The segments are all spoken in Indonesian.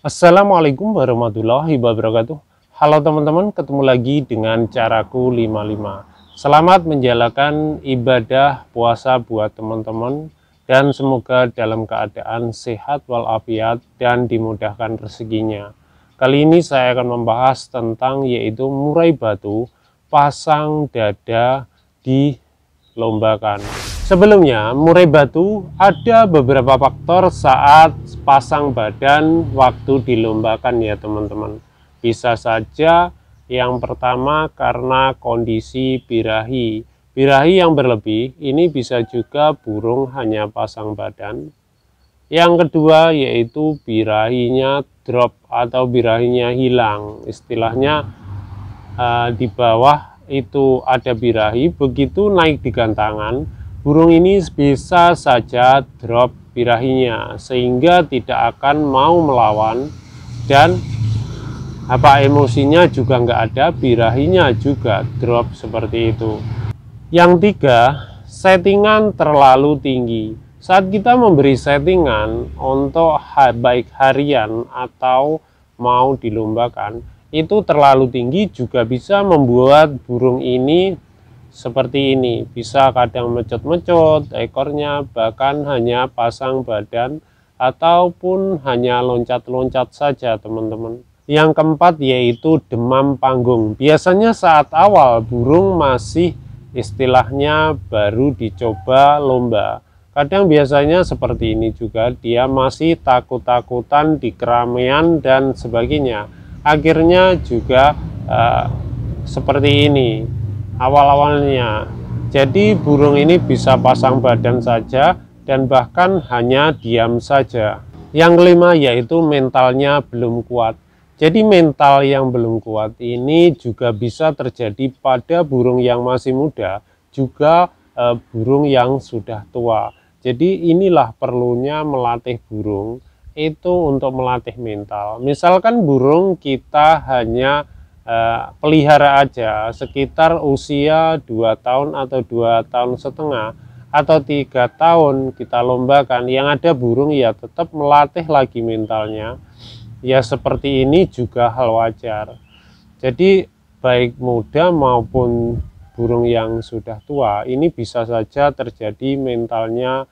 Assalamualaikum warahmatullahi wabarakatuh. Halo teman-teman, ketemu lagi dengan Caraku 55. Selamat menjalankan ibadah puasa buat teman-teman, dan semoga dalam keadaan sehat walafiat dan dimudahkan rezekinya. Kali ini saya akan membahas tentang yaitu murai batu, pasang dada dilombakan. Sebelumnya, murai batu ada beberapa faktor saat pasang badan waktu dilombakan ya teman-teman. Bisa saja yang pertama karena kondisi birahi. Birahi yang berlebih ini bisa juga burung hanya pasang badan. Yang kedua yaitu birahinya drop atau birahinya hilang. Istilahnya di bawah itu ada birahi, begitu naik di gantangan, burung ini bisa saja drop birahinya sehingga tidak akan mau melawan, dan emosinya juga nggak ada, birahinya juga drop seperti itu. Yang tiga, settingan terlalu tinggi. Saat kita memberi settingan untuk baik harian atau mau dilombakan, itu terlalu tinggi juga bisa membuat burung ini seperti ini, bisa kadang mecot-mecot ekornya, bahkan hanya pasang badan ataupun hanya loncat-loncat saja teman-teman. Yang keempat yaitu demam panggung. Biasanya saat awal burung masih istilahnya baru dicoba lomba, kadang biasanya seperti ini juga, dia masih takut-takutan di keramaian dan sebagainya. Akhirnya juga seperti ini awal-awalnya. Jadi burung ini bisa pasang badan saja dan bahkan hanya diam saja. Yang kelima yaitu mentalnya belum kuat. Jadi mental yang belum kuat ini juga bisa terjadi pada burung yang masih muda, juga burung yang sudah tua. Jadi inilah perlunya melatih burung itu untuk melatih mental. Misalkan burung kita hanya pelihara aja sekitar usia 2 tahun atau 2,5 tahun atau 3 tahun kita lombakan, yang ada burung ya tetap melatih lagi mentalnya. Ya seperti ini juga hal wajar. Jadi baik muda maupun burung yang sudah tua ini bisa saja terjadi mentalnya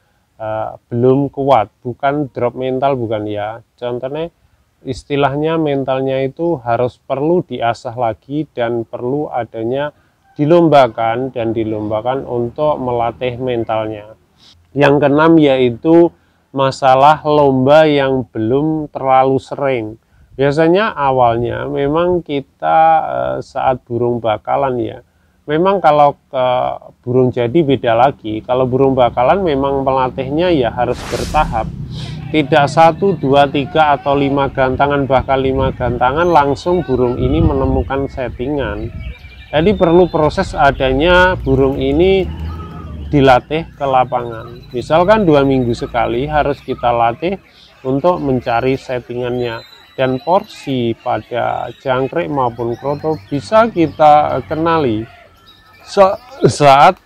belum kuat, bukan drop mental, bukan ya. Contohnya istilahnya mentalnya itu harus perlu diasah lagi dan perlu adanya dilombakan untuk melatih mentalnya. Yang keenam yaitu masalah lomba yang belum terlalu sering. Biasanya awalnya memang kita saat burung bakalan ya, memang kalau ke burung jadi beda lagi. Kalau burung bakalan memang pelatihnya ya harus bertahap, tidak 1, 2, 3 atau 5 gantangan, bahkan 5 gantangan langsung burung ini menemukan settingan. Jadi perlu proses adanya burung ini dilatih ke lapangan. Misalkan 2 minggu sekali harus kita latih untuk mencari settingannya, dan porsi pada jangkrik maupun kroto bisa kita kenali saat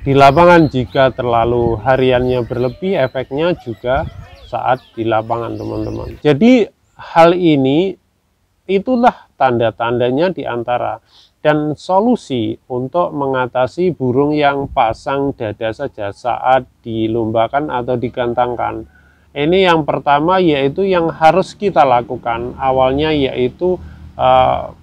di lapangan. Jika terlalu hariannya berlebih, efeknya juga saat di lapangan teman-teman. Jadi hal ini itulah tanda-tandanya diantara dan solusi untuk mengatasi burung yang pasang dada saja saat dilombakan atau digantangkan. Ini yang pertama yaitu yang harus kita lakukan awalnya, yaitu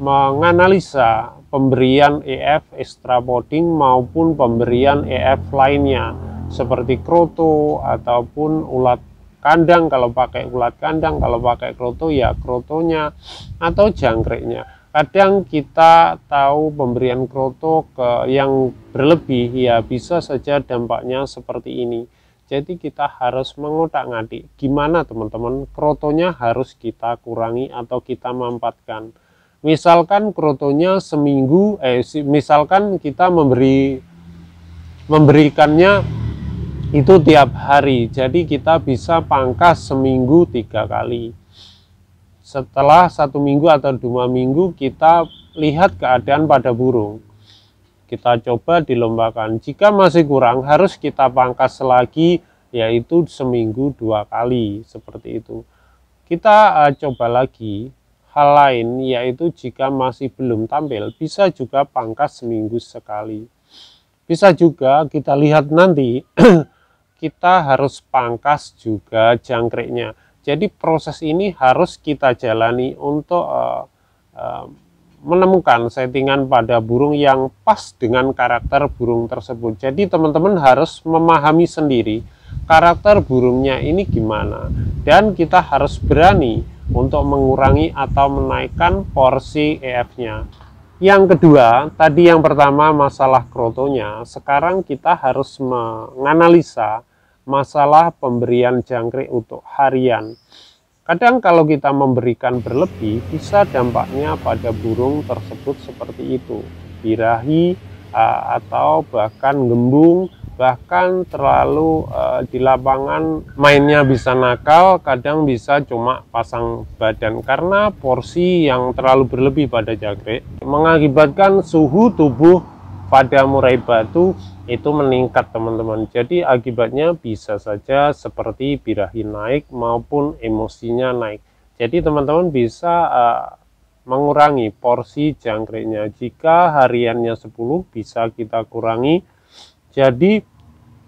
menganalisa pemberian EF extra podding maupun pemberian EF lainnya seperti kroto ataupun ulat kandang. Kalau pakai ulat kandang, kalau pakai kroto ya krotonya atau jangkriknya. Kadang kita tahu pemberian kroto yang berlebih ya bisa saja dampaknya seperti ini. Jadi kita harus mengotak-ngatik gimana teman-teman, krotonya harus kita kurangi atau kita mampatkan. Misalkan krotonya seminggu, misalkan kita memberikannya itu tiap hari, jadi kita bisa pangkas seminggu 3 kali. Setelah 1 minggu atau 2 minggu kita lihat keadaan pada burung, kita coba dilombakan. Jika masih kurang harus kita pangkas lagi, yaitu seminggu 2 kali seperti itu. Kita coba lagi hal lain, yaitu jika masih belum tampil, bisa juga pangkas seminggu sekali. Bisa juga kita lihat nanti kita harus pangkas juga jangkriknya. Jadi proses ini harus kita jalani untuk menemukan settingan pada burung yang pas dengan karakter burung tersebut. Jadi teman-teman harus memahami sendiri karakter burungnya ini gimana, dan kita harus berani untuk mengurangi atau menaikkan porsi EF-nya. Yang kedua, tadi yang pertama masalah krotonya, sekarang kita harus menganalisa masalah pemberian jangkrik untuk harian. Kadang kalau kita memberikan berlebih, bisa dampaknya pada burung tersebut seperti itu, birahi atau bahkan gembung, bahkan terlalu di lapangan mainnya bisa nakal, kadang bisa cuma pasang badan karena porsi yang terlalu berlebih pada jangkrik mengakibatkan suhu tubuh pada murai batu itu meningkat, teman-teman. Jadi akibatnya bisa saja seperti birahi naik maupun emosinya naik. Jadi teman-teman bisa mengurangi porsi jangkriknya. Jika hariannya 10, bisa kita kurangi jadi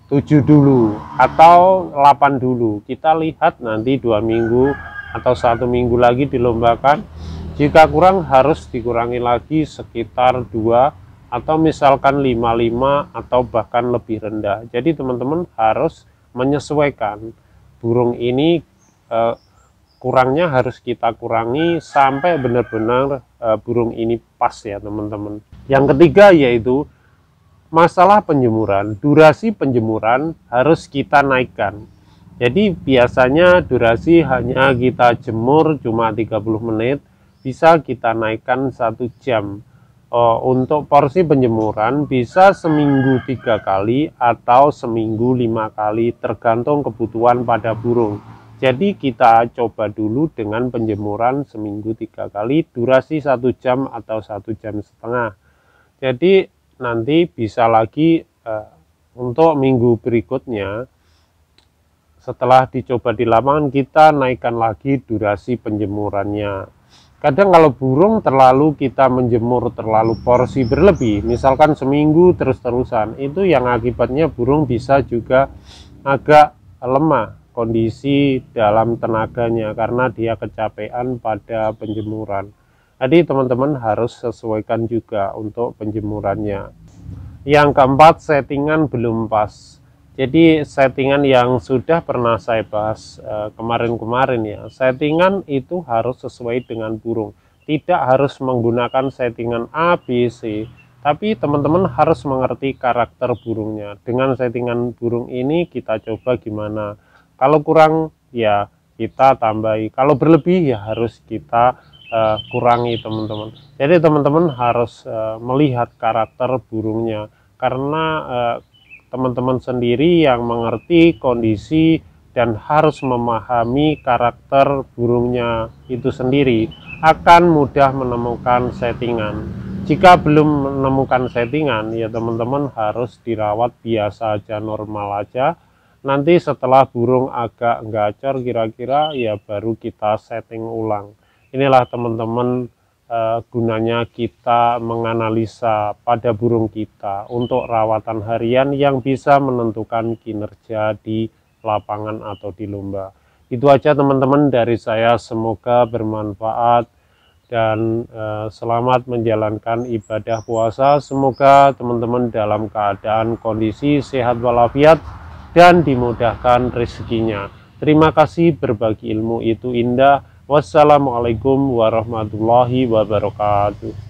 7 dulu atau 8 dulu. Kita lihat nanti 2 minggu atau 1 minggu lagi dilombakan. Jika kurang harus dikurangi lagi sekitar 2 atau misalkan 55 atau bahkan lebih rendah. Jadi teman-teman harus menyesuaikan burung ini, kurangnya harus kita kurangi sampai benar-benar burung ini pas ya teman-teman. Yang ketiga yaitu masalah penjemuran. Durasi penjemuran harus kita naikkan. Jadi biasanya durasi hanya kita jemur cuma 30 menit, bisa kita naikkan 1 jam. Untuk porsi penjemuran bisa seminggu 3 kali atau seminggu 5 kali, tergantung kebutuhan pada burung. Jadi kita coba dulu dengan penjemuran seminggu 3 kali, durasi 1 jam atau 1 jam setengah. Jadi nanti bisa lagi untuk minggu berikutnya, setelah dicoba di lapangan, kita naikkan lagi durasi penjemurannya. Kadang kalau burung terlalu kita menjemur terlalu porsi berlebih, misalkan seminggu terus-terusan, itu yang akibatnya burung bisa juga agak lemah kondisi dalam tenaganya karena dia kecapean pada penjemuran. Jadi teman-teman harus sesuaikan juga untuk penjemurannya. Yang keempat, settingan belum pas. Jadi settingan yang sudah pernah saya bahas kemarin-kemarin ya, settingan itu harus sesuai dengan burung. Tidak harus menggunakan settingan A, B, C, tapi teman-teman harus mengerti karakter burungnya. Dengan settingan burung ini kita coba gimana. Kalau kurang ya kita tambahi, kalau berlebih ya harus kita kurangi teman-teman. Jadi teman-teman harus melihat karakter burungnya, karena teman-teman sendiri yang mengerti kondisi dan harus memahami karakter burungnya itu sendiri, akan mudah menemukan settingan. Jika belum menemukan settingan ya teman-teman harus dirawat biasa aja, normal aja. Nanti setelah burung agak gacor kira-kira ya baru kita setting ulang. Inilah teman-teman gunanya kita menganalisa pada burung kita untuk rawatan harian yang bisa menentukan kinerja di lapangan atau di lomba. Itu aja teman-teman dari saya, semoga bermanfaat dan selamat menjalankan ibadah puasa. Semoga teman-teman dalam keadaan kondisi sehat walafiat dan dimudahkan rezekinya. Terima kasih, berbagi ilmu itu indah. Wassalamualaikum warahmatullahi wabarakatuh.